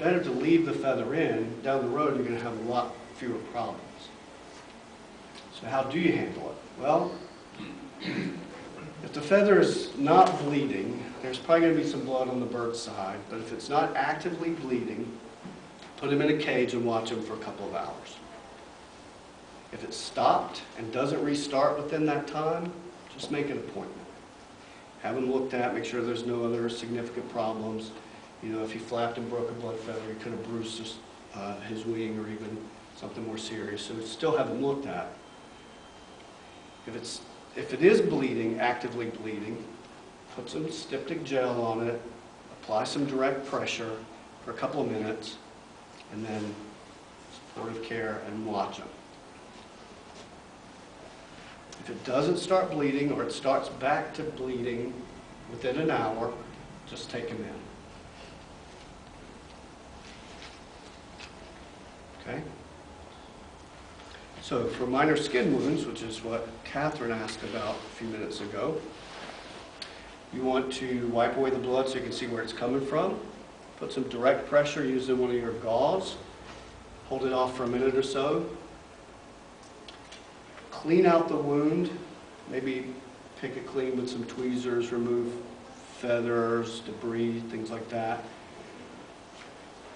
better to leave the feather in. Down the road, you're going to have a lot fewer problems. So how do you handle it? Well, if the feather is not bleeding, there's probably going to be some blood on the bird's side, but if it's not actively bleeding, put him in a cage and watch him for a couple of hours. If it's stopped and doesn't restart within that time, just make an appointment. Have him looked at, make sure there's no other significant problems. You know, if he flapped and broke a blood feather, he could have bruised his wing or even something more serious. So still have him looked at. If it is bleeding, actively bleeding, put some styptic gel on it, apply some direct pressure for a couple of minutes, and then supportive care and watch him. If it doesn't start bleeding or it starts back to bleeding within an hour, just take him in. Okay? So for minor skin wounds, which is what Catherine asked about a few minutes ago, you want to wipe away the blood so you can see where it's coming from. Put some direct pressure using one of your gauze. Hold it off for a minute or so. Clean out the wound. Maybe pick it clean with some tweezers, remove feathers, debris, things like that.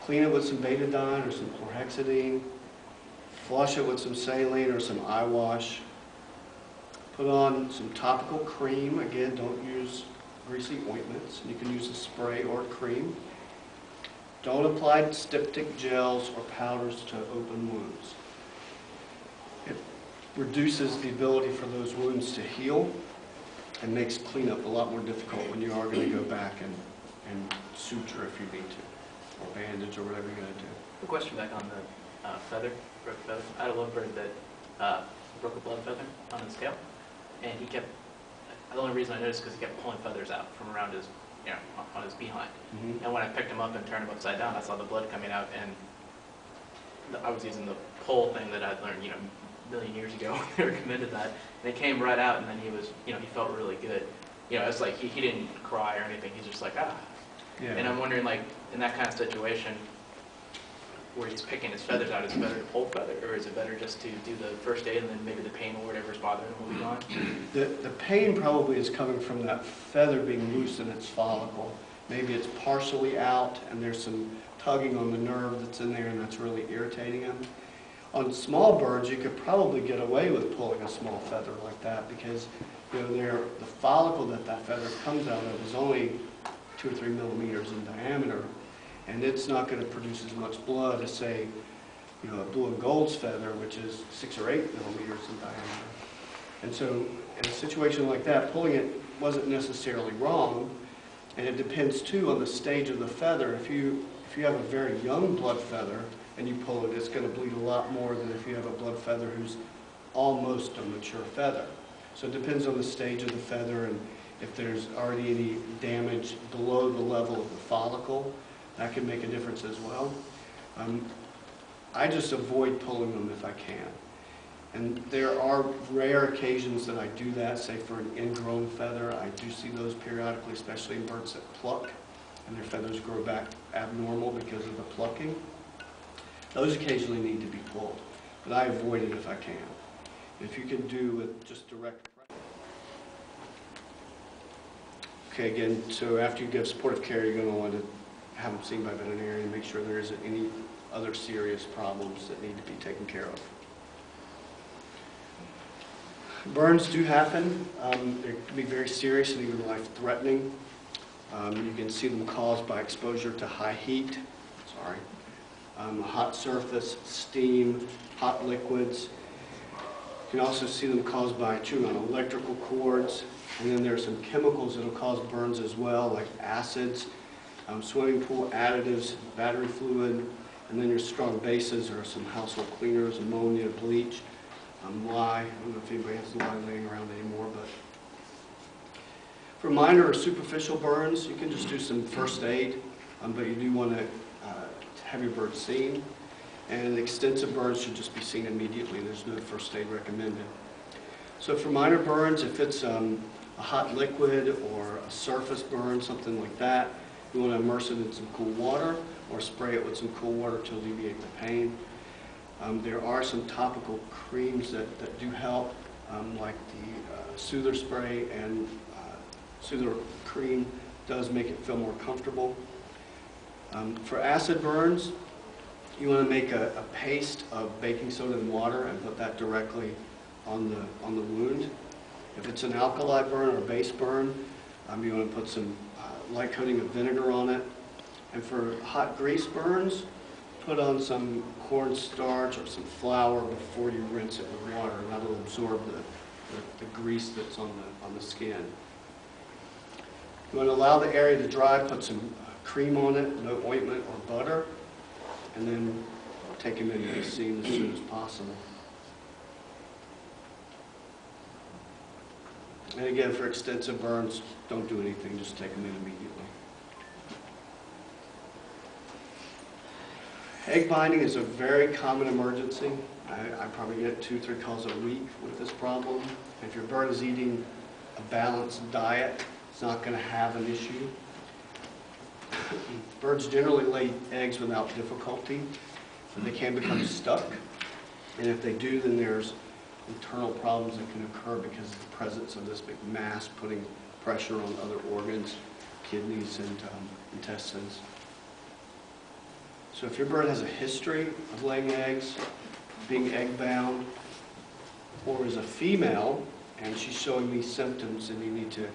Clean it with some betadine or some chlorhexidine. Flush it with some saline or some eye wash. Put on some topical cream. Again, don't use greasy ointments. You can use a spray or a cream. Don't apply styptic gels or powders to open wounds. It reduces the ability for those wounds to heal and makes cleanup a lot more difficult when you are going to go back and suture if you need to, or bandage or whatever you're going to do. A question back on the feather, broke feather. I had a little bird that broke a blood feather on his scale, and he kept, the only reason I noticed is because he kept pulling feathers out from around his, you know, on his behind. Mm-hmm. And when I picked him up and turned him upside down, I saw the blood coming out, and I was using the pull thing that I'd learned, you know, a million years ago. They recommended that, and it came right out, and then he was, you know, he felt really good. You know, it's like he didn't cry or anything. He's just like, ah. Yeah. And I'm wondering, like, in that kind of situation, where he's picking his feathers out, is it better to pull feather, or is it better just to do the first aid and then maybe the pain or whatever's bothering him will be gone? The pain probably is coming from that feather being loose in its follicle. Maybe it's partially out and there's some tugging on the nerve that's in there and that's really irritating him. On small birds, you could probably get away with pulling a small feather like that because, you know, the follicle that feather comes out of is only 2 or 3 millimeters in diameter. And it's not going to produce as much blood as, say, you know, a blue and gold's feather, which is 6 or 8 millimeters in diameter. And so in a situation like that, pulling it wasn't necessarily wrong. And it depends, too, on the stage of the feather. If you have a very young blood feather and you pull it, it's going to bleed a lot more than if you have a blood feather who's almost a mature feather. So it depends on the stage of the feather and if there's already any damage below the level of the follicle. That can make a difference as well. I just avoid pulling them if I can. And there are rare occasions that I do that, say for an ingrown feather. I do see those periodically, especially in birds that pluck, and their feathers grow back abnormal because of the plucking. Those occasionally need to be pulled, but I avoid it if I can. If you can do with just direct pressure. Okay, again, so after you give supportive care, you're going to want to have them seen by a veterinarian, make sure there isn't any other serious problems that need to be taken care of. Burns do happen. They can be very serious and even life-threatening. You can see them caused by exposure to high heat, a hot surface, steam, hot liquids. You can also see them caused by chewing on electrical cords. And then there are some chemicals that will cause burns as well, like acids, swimming pool additives, battery fluid, and then your strong bases are some household cleaners, ammonia, bleach, lye. I don't know if anybody has lye laying around anymore, but for minor or superficial burns, you can just do some first aid, but you do want to have your bird seen. And extensive burns should just be seen immediately. There's no first aid recommended. So for minor burns, if it's a hot liquid or a surface burn, something like that, You want to immerse it in some cool water or spray it with some cool water to alleviate the pain. There are some topical creams that do help, like the Soother spray and Soother cream does make it feel more comfortable. For acid burns, you want to make a paste of baking soda and water and put that directly on the wound. If it's an alkali burn or base burn, you want to put some light coating of vinegar on it. And for hot grease burns, put on some cornstarch or some flour before you rinse it with water, and that'll absorb the grease that's on the skin. You want to allow the area to dry, put some cream on it, no ointment or butter, and then take him into the scene as soon as possible. And again, for extensive burns, don't do anything, just take them in immediately. Egg binding is a very common emergency. I probably get 2-3 calls a week with this problem. If your bird is eating a balanced diet, it's not going to have an issue. Birds generally lay eggs without difficulty, but they can become stuck. And if they do, then there's internal problems that can occur because of the presence of this big mass putting pressure on other organs, kidneys, and intestines. So if your bird has a history of laying eggs, being egg-bound, or is a female and she's showing these symptoms, then you need to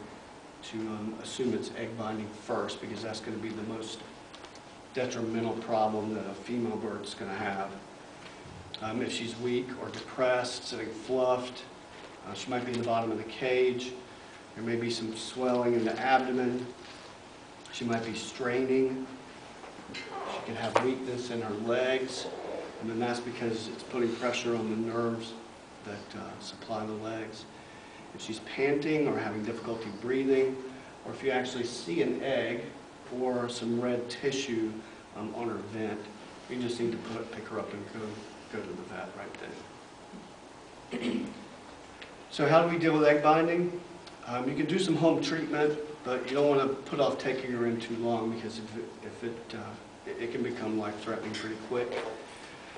assume it's egg binding first, because that's going to be the most detrimental problem that a female bird's going to have. If she's weak or depressed, sitting fluffed, she might be in the bottom of the cage. There may be some swelling in the abdomen. She might be straining. She could have weakness in her legs, and then that's because it's putting pressure on the nerves that supply the legs. If she's panting or having difficulty breathing, or if you actually see an egg or some red tissue on her vent, you just need to pick her up and go to the vet right then. So how do we deal with egg binding? You can do some home treatment, but you don't want to put off taking her in too long, because it can become life-threatening pretty quick.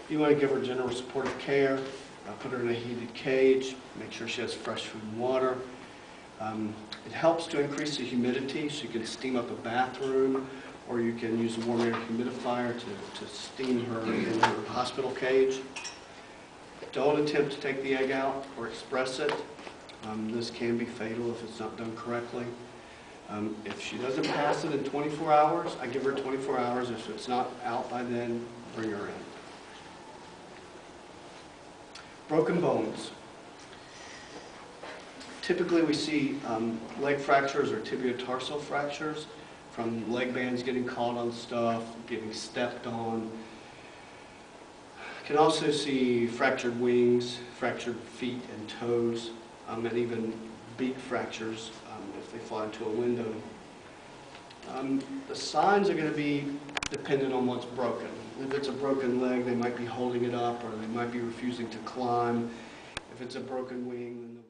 You want to give her general supportive care, put her in a heated cage, make sure she has fresh food and water. It helps to increase the humidity, so you can steam up a bathroom, or you can use a warm air humidifier to steam her in her hospital cage. Don't attempt to take the egg out or express it. This can be fatal if it's not done correctly. If she doesn't pass it in 24 hours, I give her 24 hours. If it's not out by then, bring her in. Broken bones. Typically we see leg fractures or tibiotarsal fractures from leg bands getting caught on stuff, getting stepped on. Can also see fractured wings, fractured feet and toes, and even beak fractures if they fly into a window. The signs are going to be dependent on what's broken. If it's a broken leg, they might be holding it up, or they might be refusing to climb. If it's a broken wing, then